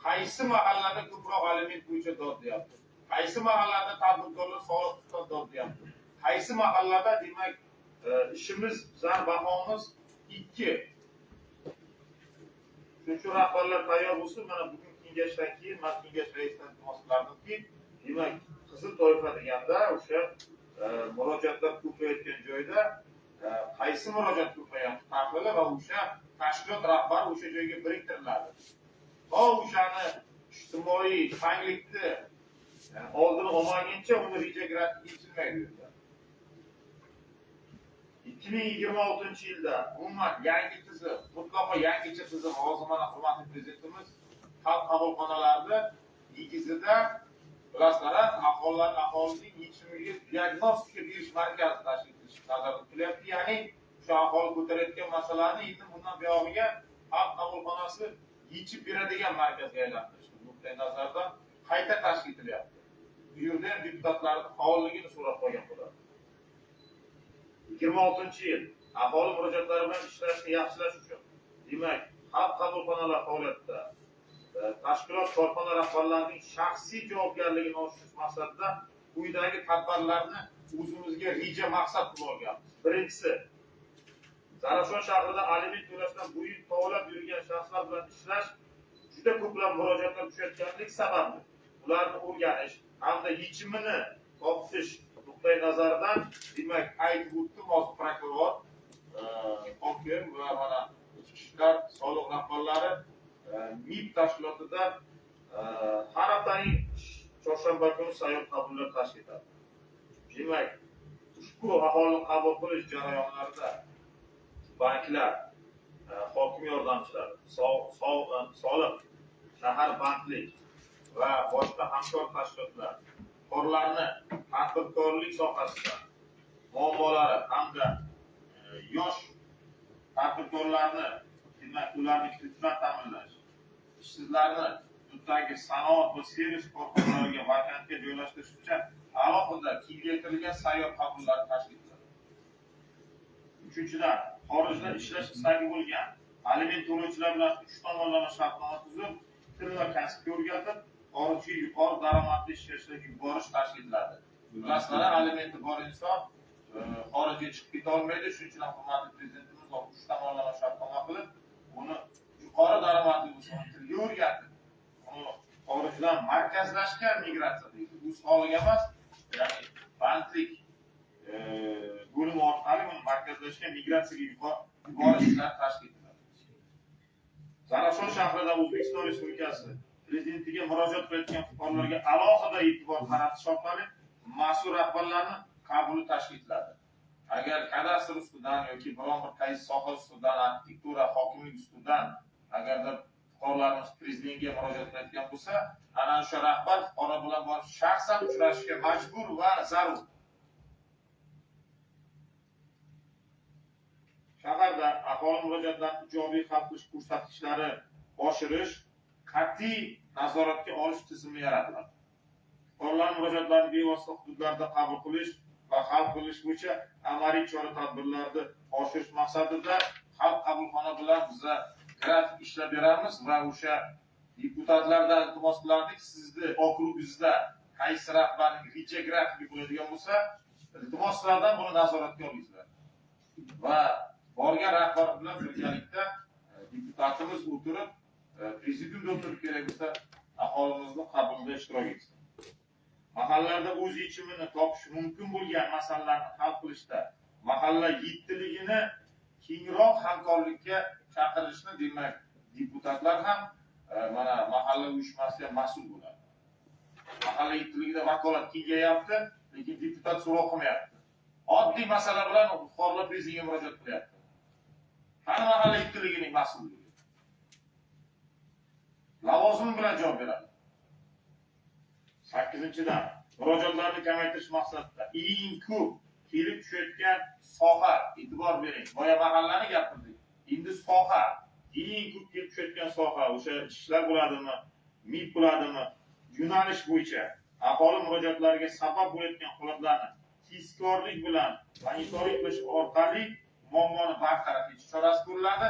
qaysi mahallada ko'proq aliment bo'yicha dod deyapti? Qaysi mahallada tadbirkorlar soliq dod deyapti? Qaysi mahallada demak ishimiz, bizning bahomiz 2. Shu rahbarlar tayyor bo'lsin, mana bugun kengashdan keyin men kengash raisidan iltimos qilardimki, demak qizil toifa deganda o'sha murojaatlar ko'payayotgan joyda qaysi murojaat ko'payapti tahlili va o'sha tashkilot rahbari o'sha joyga biriktiriladi. Va o'shani ijtimoiy tanglikni oldini olmaguncha uni reja grafik yechilmaydi. 2026-yilda umuman yangi tizim, mutlaqo yangicha tizim hozir mana hurmatli prezidentimiz xalq qabulxonalarida negizida bilasizlar, aholining yechimiga diagnostika berish markazi tashkil qilish nazarda tutilyapti. Ya'ni o'sha aholi ko'tarayotgan masalani endi bundan buyog'iga xalq qabulxonasi yechib beradigan markazga aylantirish nuqtai nazardan qayta tashkil etilyapti. Bu yerda ham deputatlarning faolligini so'rab qolgan bo'ladi. 26-yil aholi murojaatlari bilan ishlashni yaxshilash uchun demak xalq qabulxonalar faoliyatida tashkilot korxona rahbarlarining shaxsiy javobgarligini oshirish maqsadida quyidagi tadbirlarni o'zimizga reja maqsad qilib olganmiz. Birinchisi, Zarafshon shahrida aliment to'lashdan bu yil faoliyat yurgan shaxslar bilan ishlash juda ko'plab murojaatlar tushayotganlik sababli ularni o'rganish hamda yechimini topish nuqtai nazaridan demak aytib o'tdim hozir prokuror, hokim va mana ichki ishlar soliq rahbarlari MIB tashkilotida har haftaning chorshanba kuni sayyor qabullar tashkil etadi. Demak, ushbu aholini qabul qilish jarayonlarida banklar, hokim yordamchilari, soliq, shahar bandlik va boshqa hamkor tashkilotlar xorlarni tadbirkorlik sohasida muammolari hamda yosh tadbirkorlarni demak ularni xizmat ta'minlash, ishsizlarni hududdagi sanoat va servis korxonalariga vakantga joylashtirish uchun alohida kengaytirilgan sayyor qabullar tashkil etiladi. Uchinchidan, xorijda ishlash istagi bo'lgan aliment to'lovchilar bilan 3 tomonlama shartnoma tuzib, til va kasbga o'rgatib, xorijga yuqori daromadli ishga yuborish tashkil etiladi. Bilasizlar, alimenti bor inson xorijga chiqib keta olmaydi. Shuning uchun hurmatli prezidentimiz 3 tomonlama shartnoma qilib, uni yuqori daromadli bo'lsa, tilga o'rgatib, uni xorijdan markazlashgan migratsiya deydi. Bu sog'liq emas, ya'ni bandlik bo'limi orqali uni markazlashgan migratsiyaga yuborishlar tashkil etiladi. Zarafshon shahrida O'zbekiston Respublikasi prezidentiga murojaat qilayotgan fuqarolarga alohida e'tibor qaratish orqali mas'ul rahbarlarning qabuli tashkil etiladi. Agar kadastr ustidan yoki biron bir qaysi soha ustidan, arxitektura, hokimlik ustidan agarda fuqarolarimiz prezidentga murojaat qilayotgan bo'lsa, ana o'sha rahbar fuqaro bilan borib shaxsan uchrashishga majbur va zarur. Shaharda aholi murojaatlarini ijobiy hal qilish ko'rsatkichlari oshirish, qat'iy nazoratga olish tizimi yaratiladi. Fuqarolar murojaatlarini bevosita hududlarda qabul qilish va hal qilish bo'yicha amaliy chora-tadbirlarni oshirish maqsadida xalq qabulxona bilan biza grafik ishlab beramiz va o'sha deputatlardan iltimos qilardik, sizni okrugingizda qaysi rahbarning reja grafiki bo'ladigan bo'lsa, iltimoslardan buni nazoratga olingizlar. Va borgan rahbar bilan birgalikda deputatimiz o'tirib, prezidiumda o'tirib kerak bo'lsa, aholimizni qabulda ishtirok etsin. Mahallalarda o'z yechimini topish mumkin bo'lgan masalalarni hal qilishda mahalla yettiligini kengroq hamkorlikka chaqirishni demak deputatlar ham mana mahalla uyushmasiga mas'ul bo'ladi. Mahalla yettiligida vakolat kengayapti, lekin deputat so'roq qilmayapti. Oddiy masala bilan fuqarolar prezidentga murojaat qilyapti. Qani mahalla yettiligining mas'ulligi? Lavozim bilan javob beradi. 8-dan murojaatlarni kamaytirish maqsadida eng ko'p kelib tushayotgan soha, e'tibor bering. Boya mahallani gapirdik. Endi soha, eng ko'p kelib tushayotgan soha, o'sha ishlar bo'ladimi, MIB bo'ladimi, yo'nalish bo'yicha aholi murojaatlariga sabab bo'layotgan holatlarni tezkorlik bilan monitoring qilish orqali muammoni bartaraf etish chorasi ko'riladi.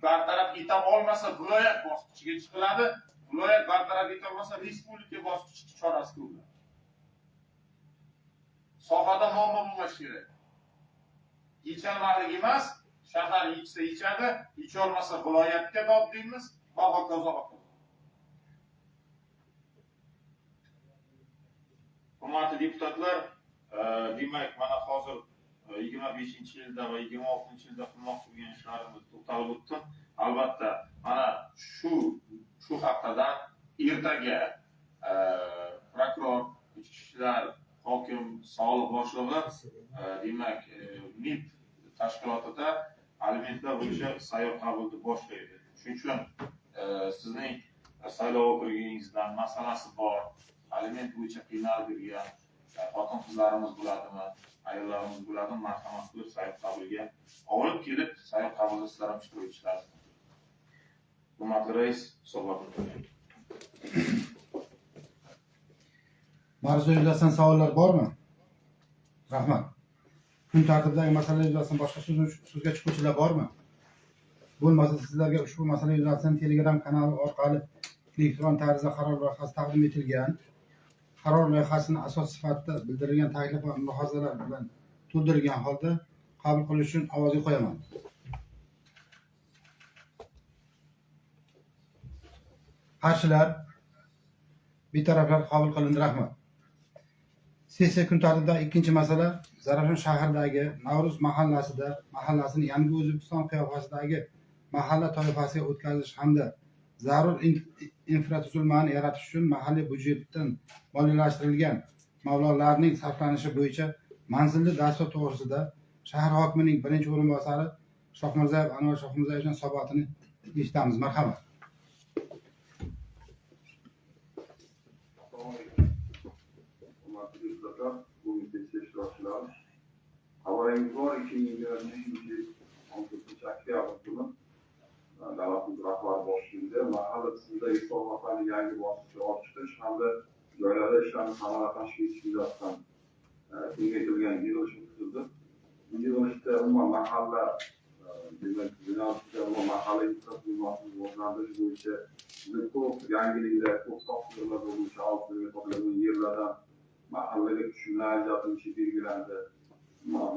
Bartaraf eta olmasa viloyat bosqichiga chiqiladi viloyat bartaraf etolmasa respublika bosqichi chorasi ko'riladi. Sohada muammo bo'lmashi kerak. Yecholmaqlik emas, shahar yechsa yechadi, yecholmasa viloyatga dod deymiz, va hokazo. Hurmatli deputatlar, demak, mana hozir 25-yilda va 26-yilda qilmoqchi bo'lgan ishlarimizni to'xtalib o'tdim. Albatta, mana shu haftadan ertaga prokuror, ichki ishlar, hokim, soliq boshlig'i demak, MIT tashkilotida alimentlar bo'yicha sayyor qabulni boshlaydi. Shuning uchun sizning saylov okrugingizdan masalasi bor, aliment bo'yicha qiynalib yurgan xotin-qizlarimiz bo'ladimi, ayollarimiz bo'ladimi, marhamat qilib sayyor qabulga olib kelib, sayyor qabulda sizlar ham ishtirok etishlaringiz. Hurmatli rais, hisobot. Mavzu yuzasidan savollar bormi? Rahmat. Kun tartibidagi masala yuzasidan boshqa so'zga chiquvchilar bormi? Bo'lmasa sizlarga ushbu masala yuzasidan Telegram kanali orqali elektron tarzda qaror loyihasi taqdim etilgan. Qaror loyihasini asos sifatida bildirilgan taklif va mulohazalar bilan to'ldirilgan holda qabul qilish uchun ovozga qo'yaman. Qarshilar, betaraflar qabul qilindi. Rahmat. Sessiya kun tartibidagi ikkinchi masala Zarafshon shahridagi Navruz mahallasini yangi O'zbekiston qiyofasidagi mahalla toifasiga o'tkazish hamda zarur infratuzilmani yaratish uchun mahalliy byudjetdan moliyalashtirilgan mablag'larning sarflanishi bo'yicha manzilli dastur to'g'risida shahar hokimining birinchi o'rinbosari Shohmirzayev Anvar Shohmirzayevning hisobotini eshitamiz. Marhamat. Haberimiz var 2023 oktyabr kuni davlat rahbari boshchiligida mahalla tizimida hisobotlarni yangi bosqichga ochish hamda joylarda ishlarni samarali tashkil etish yuzasidan kengaytirilgan yig'ilish o'tkazildi. Bu yig'ilishda umuman mahalla mahalla infratuzilmasini rivojlantirish bo'yicha juda ko'p yangiliklar, ko'p topshiriqlar bo'yicha topilgan yerlardan mahallaga tushumlar ajratilishi belgilandi.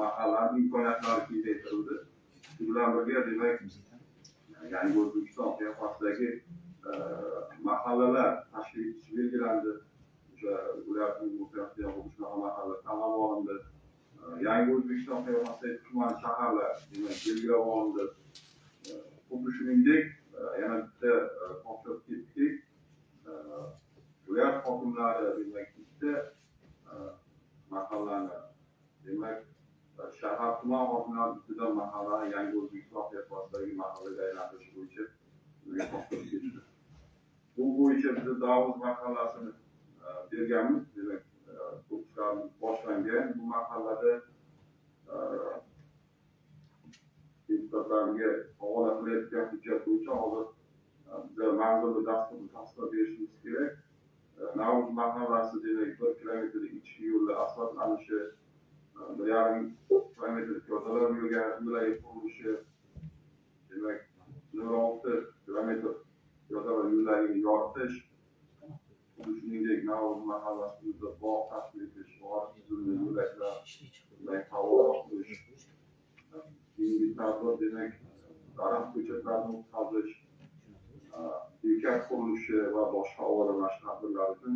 Mahallaning imkoniyatlari kengaytirildi. Shu bilan birga demak, yangi O'zbekiston qiyofasidagi mahallalar tashkil etish belgilandi. O'sha ularning shunaqa mahalla tanlab olindi. Yangi O'zbekiston qiyofasidagi tuman shaharlar demak belgilab olindi. Xuddi shuningdek, yana bitta topshiriq ketdiki, viloyat hokimlari demak bitta mahallani demak shahar tuman hokimlari ustidan mahallani yangi O'zbekiston qiyofasidagi mahallaga aylantirish bo'yicha topshiriq ketdi. Bu bo'yicha biz Davuz mahallasini berganmiz. Demak, o'qishlarimiz boshlangan. Bu mahallada deputatlarga havola qilayotgan hujjat bo'yicha hozir biza manzilli dasturni tasdiqlab berishimiz kerak. Navuz mahallasi demak 1 kilometrlik ichki yo'llar asfaltlanishi, 1,5 kilometr piyodalar yo'lagi qurilishi, demak 0,6 kilometr piyodalar yo'lagi yoritish, shuningdek Navuz mahallasida bog' tashkil etish, yo'laklar, havo qurish, keyingi tadbir demak daraxt ko'chatlarini o'tkazish, bekat qurilishi va boshqa ovoralar tadbirlar uchun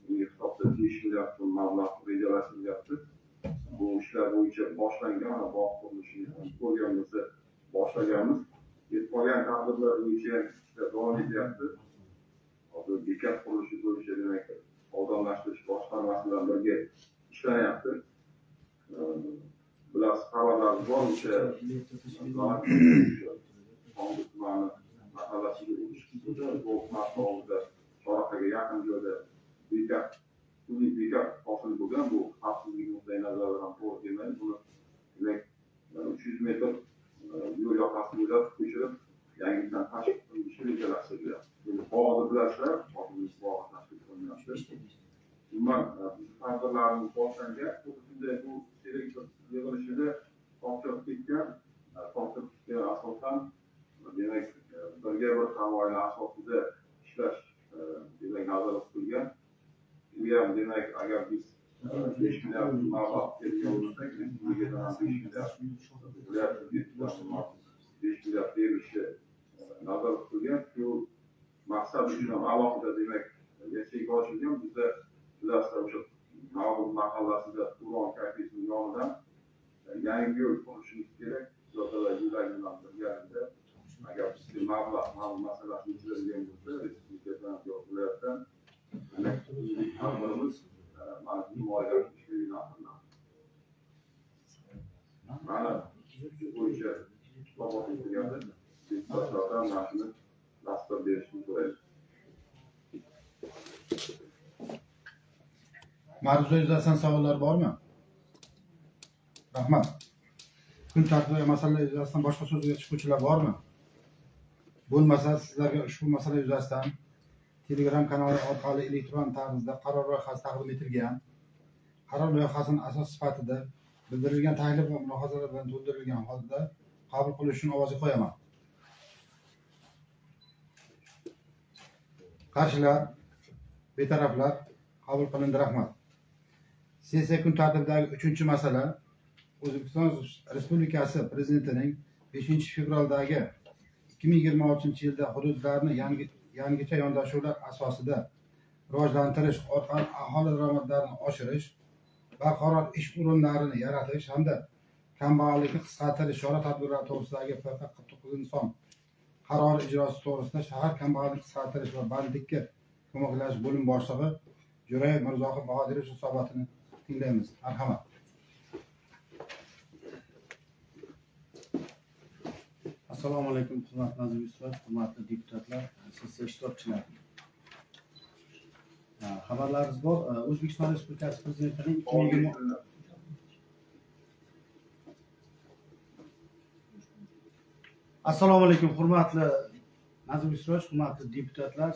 hisobda 5 milliard so'm mablag' rejalashtirilyapti. Bu ishlar bo'yicha boshlangan, bog' qurilishini ko'rgan bo'lsa boshlaganmiz. Qolgan tadbirlar bo'yicha ishlar davom etyapti. Hozir bekat qurilishi bo'yicha demak obodonlashtirish boshqarmasi bilan birga ishlanyapti. Bilas xabarlarimiz bor o'sha tumani mahallasiga Chorraqaga yaqin joyda bekat, sun'iy bekat hosil bo'lgan. Bu xavfsizlik nuqtai nazaridan to'g'ri kelmaydi. Buni demak 300 metr yo'l yoqasi bo'ylab ko'chirib yangidan tashkil qilinishi rejalashtirilgan. Bog'ni bilasizlar, bog'ni tashkil qilinyapti. Umuman tadbirlarimiz boshlangan. Shunda bu selektor yig'ilishida topshiriq ketgan. Topshiriqqa asosan demak birga bir tamoyil asosida ishlash nazorat qilgan. Bu ham demak agar biz 5 milliard mablag' bergan bo'lsak, respublikadan ham 5 milliard viloyat byudjetidan 5 milliard berilishi nazorat qilgan. Shu maqsad uchun ham alohida demak yashaga oshirgan. Bizda bilasizlar o'sha Ma'lum mahallasida Turon kafesining yonidan yangi yo'l qurishimiz kerak. Zotalar yo'lagidan birgalikda agar sizga mablag' masalasi yechiladigan bo'lsa, respublikadan yoki viloyatdan tadbirimiz mana shu moliyaviy ishlarga aqllanadi. Mana shu bo'yicha hisobot etilganda deputatlardan mana shuni dastur berishni so'raymiz. Mavzu yuzasidan savollar bormi? Rahmat. Kun tartibiga masala yuzasidan boshqa so'zga chiquvchilar bormi? Bo'lmasa sizlarga ushbu masala yuzasidan Telegram kanali orqali elektron tarzda qaror loyihasi taqdim etilgan. Qaror loyihasining asos sifatida bildirilgan taklif va mulohazalar bilan to'ldirilgan holda qabul qilish uchun ovozga qo'yaman. Qarshilar, betaraflar qabul qilindi. Rahmat. Sessiya kun tartibidagi 3-masala O'zbekiston Respublikasi Prezidentining 5-fevraldagi 2026-yilda hududlarni yangicha yondashuvlar asosida rivojlantirish orqali aholi daromadlarini oshirish, barqaror ish o'rinlarini yaratish hamda kambag'allikni qisqartirish chora-tadbirlari to'g'risidagi FQ49 qarori ijrosi to'g'risida shahar kambag'allikni qisqartirish va bandlikka ko'maklashish bo'lim boshlig'i Jo'rayev Mirzohid Bahodirov hisobotini tinglaymiz. Marhamat. Assalomu alaykum, hurmatli Nazim Yusuf, hurmatli deputatlar, sessiya ishtirokchilari. Xabarlaringiz bor, O'zbekiston Respublikasi Prezidentining 2020 Assalomu alaykum, hurmatli Nazim Yusuf, hurmatli deputatlar,